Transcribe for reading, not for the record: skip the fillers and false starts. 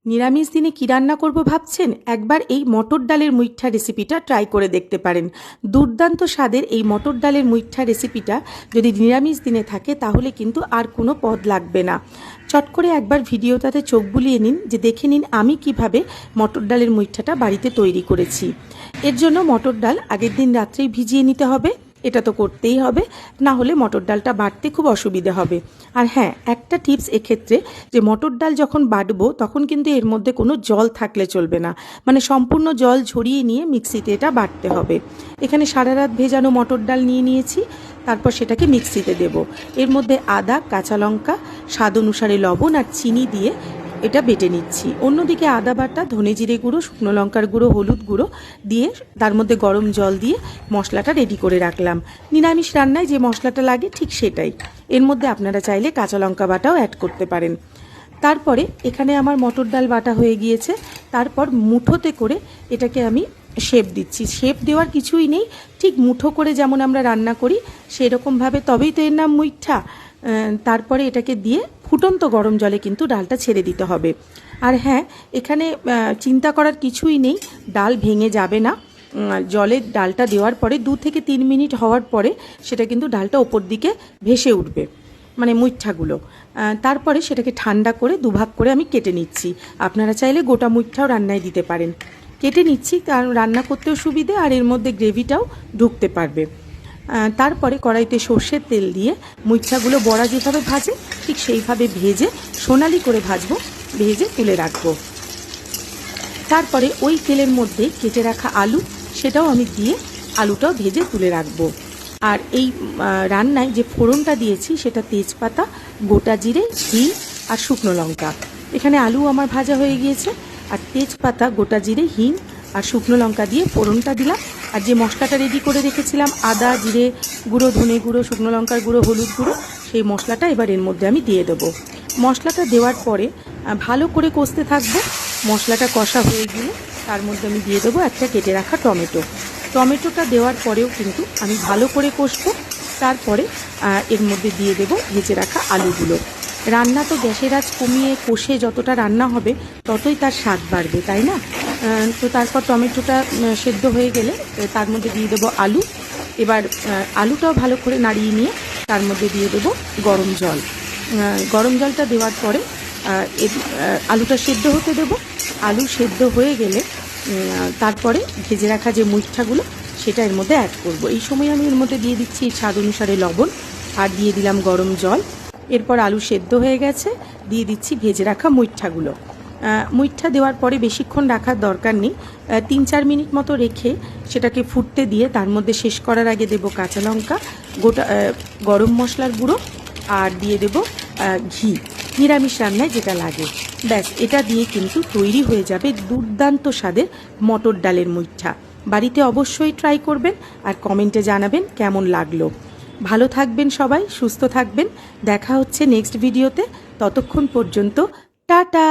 নিরামিষ দিনে কী রান্না করব ভাবছেন? একবার এই মটর ডালের মুইঠা রেসিপিটা ট্রাই করে দেখতে পারেন। দুর্দান্ত স্বাদের এই মটর ডালের মুইঠা রেসিপিটা যদি নিরামিষ দিনে থাকে তাহলে কিন্তু আর কোনো পদ লাগবে না। চট করে একবার ভিডিওটাতে চোখ বুলিয়ে নিন, যে দেখে নিন আমি কিভাবে মটর ডালের মুইঠাটা বাড়িতে তৈরি করেছি। এর জন্য মটর ডাল আগের দিন রাত্রেই ভিজিয়ে নিতে হবে, এটা তো করতেই হবে, না হলে মটর ডালটা বাটতে খুব অসুবিধা হবে। আর হ্যাঁ, একটা টিপস এক্ষেত্রে, যে মটর ডাল যখন বাটবো তখন কিন্তু এর মধ্যে কোনো জল থাকলে চলবে না, মানে সম্পূর্ণ জল ঝরিয়ে নিয়ে মিক্সিতে এটা বাটতে হবে। এখানে সারা রাত ভেজানো মটর ডাল নিয়ে নিয়েছি, তারপর সেটাকে মিক্সিতে দেব। এর মধ্যে আদা, কাঁচা লঙ্কা, স্বাদ অনুসারে লবণ আর চিনি দিয়ে এটা বেটে নিচ্ছি। অন্যদিকে আদা বাটা, ধনে জিরে গুঁড়ো, শুকনো লঙ্কার গুঁড়ো, হলুদ গুঁড়ো দিয়ে তার মধ্যে গরম জল দিয়ে মশলাটা রেডি করে রাখলাম। নিরামিষ রান্নায় যে মশলাটা লাগে ঠিক সেটাই। এর মধ্যে আপনারা চাইলে কাঁচা লঙ্কা বাটাও অ্যাড করতে পারেন। তারপরে এখানে আমার মটর ডাল বাটা হয়ে গিয়েছে। তারপর মুঠোতে করে এটাকে আমি শেপ দিচ্ছি। শেপ দেওয়ার কিছুই নেই, ঠিক মুঠো করে যেমন আমরা রান্না করি সেরকমভাবে, তবেই তো এর নাম মুইঠা। তারপরে এটাকে দিয়ে ফুটন্ত গরম জলে কিন্তু ডালটা ছেড়ে দিতে হবে। আর হ্যাঁ, এখানে চিন্তা করার কিছুই নেই, ডাল ভেঙে যাবে না। জলে ডালটা দেওয়ার পরে 2 থেকে 3 মিনিট হওয়ার পরে সেটা কিন্তু ডালটা ওপর দিকে ভেসে উঠবে, মানে মুইঠাগুলো। তারপরে সেটাকে ঠান্ডা করে দুভাগ করে আমি কেটে নিচ্ছি। আপনারা চাইলে গোটা মুইঠাও রান্নায় দিতে পারেন। কেটে নিচ্ছি কারণ রান্না করতেও সুবিধে, আর এর মধ্যে গ্রেভিটাও ঢুকতে পারবে। তারপরে কড়াইতে সর্ষের তেল দিয়ে মুইঠাগুলো বড়া যেভাবে ভাজে ঠিক সেইভাবে ভেজে সোনালি করে ভাজবো, ভেজে তুলে রাখবো। তারপরে ওই তেলের মধ্যে কেটে রাখা আলু, সেটাও আমি দিয়ে আলুটাও ভেজে তুলে রাখবো। আর এই রান্নায় যে ফোড়নটা দিয়েছি সেটা তেজপাতা, গোটা জিরে, ঘি আর শুকনো লঙ্কা। এখানে আলু আমার ভাজা হয়ে গিয়েছে, আর তেজপাতা, গোটা জিরে, হিং আর শুকনো লঙ্কা দিয়ে ফোড়নটা দিলাম। আর যে মশলাটা রেডি করে রেখেছিলাম, আদা, জিরে গুঁড়ো, ধনে গুঁড়ো, শুকনো লঙ্কার গুঁড়ো, হলুদ গুঁড়ো, সেই মশলাটা এবার এর মধ্যে আমি দিয়ে দেবো। মশলাটা দেওয়ার পরে ভালো করে কষতে থাকবো। মশলাটা কষা হয়ে গেলে তার মধ্যে আমি দিয়ে দেবো একটা কেটে রাখা টমেটো। টমেটোটা দেওয়ার পরেও কিন্তু আমি ভালো করে কষবো। তারপরে এর মধ্যে দিয়ে দেবো ভেজে রাখা আলুগুলো। রান্না তো গ্যাসের আঁচ কমিয়ে কষে যতটা রান্না হবে ততই তার স্বাদ বাড়বে, তাই না? তো তারপর টমেটোটা সেদ্ধ হয়ে গেলে তার মধ্যে দিয়ে দেবো আলু। এবার আলুটাও ভালো করে নাড়িয়ে নিয়ে তার মধ্যে দিয়ে দেবো গরম জল। গরম জলটা দেওয়ার পরে আলুটা সেদ্ধ হতে দেবো। আলু সেদ্ধ হয়ে গেলে তারপরে ভেজে রাখা যে মুইঠাগুলো সেটা এর মধ্যে অ্যাড করব। এই সময় আমি এর মধ্যে দিয়ে দিচ্ছি স্বাদ অনুসারে লবণ, আর দিয়ে দিলাম গরম জল। এরপর আলু সেদ্ধ হয়ে গেছে, দিয়ে দিচ্ছি ভেজে রাখা মুইঠাগুলো। মুইঠা দেওয়ার পরে বেশিক্ষণ রাখার দরকার নেই, 3-4 মিনিট মতো রেখে সেটাকে ফুটতে দিয়ে তার মধ্যে শেষ করার আগে দেবো কাঁচা লঙ্কা, গোটা গরম মশলার গুঁড়ো, আর দিয়ে দেবো ঘি, নিরামিষ রান্নায় যেটা লাগে। ব্যাস, এটা দিয়ে কিন্তু তৈরি হয়ে যাবে দুর্দান্ত স্বাদের মটর ডালের মুইঠা। বাড়িতে অবশ্যই ট্রাই করবেন আর কমেন্টে জানাবেন কেমন লাগলো। ভালো থাকবেন সবাই, সুস্থ থাকবেন। দেখা হচ্ছে নেক্সট ভিডিওতে। ততক্ষণ পর্যন্ত টাটা।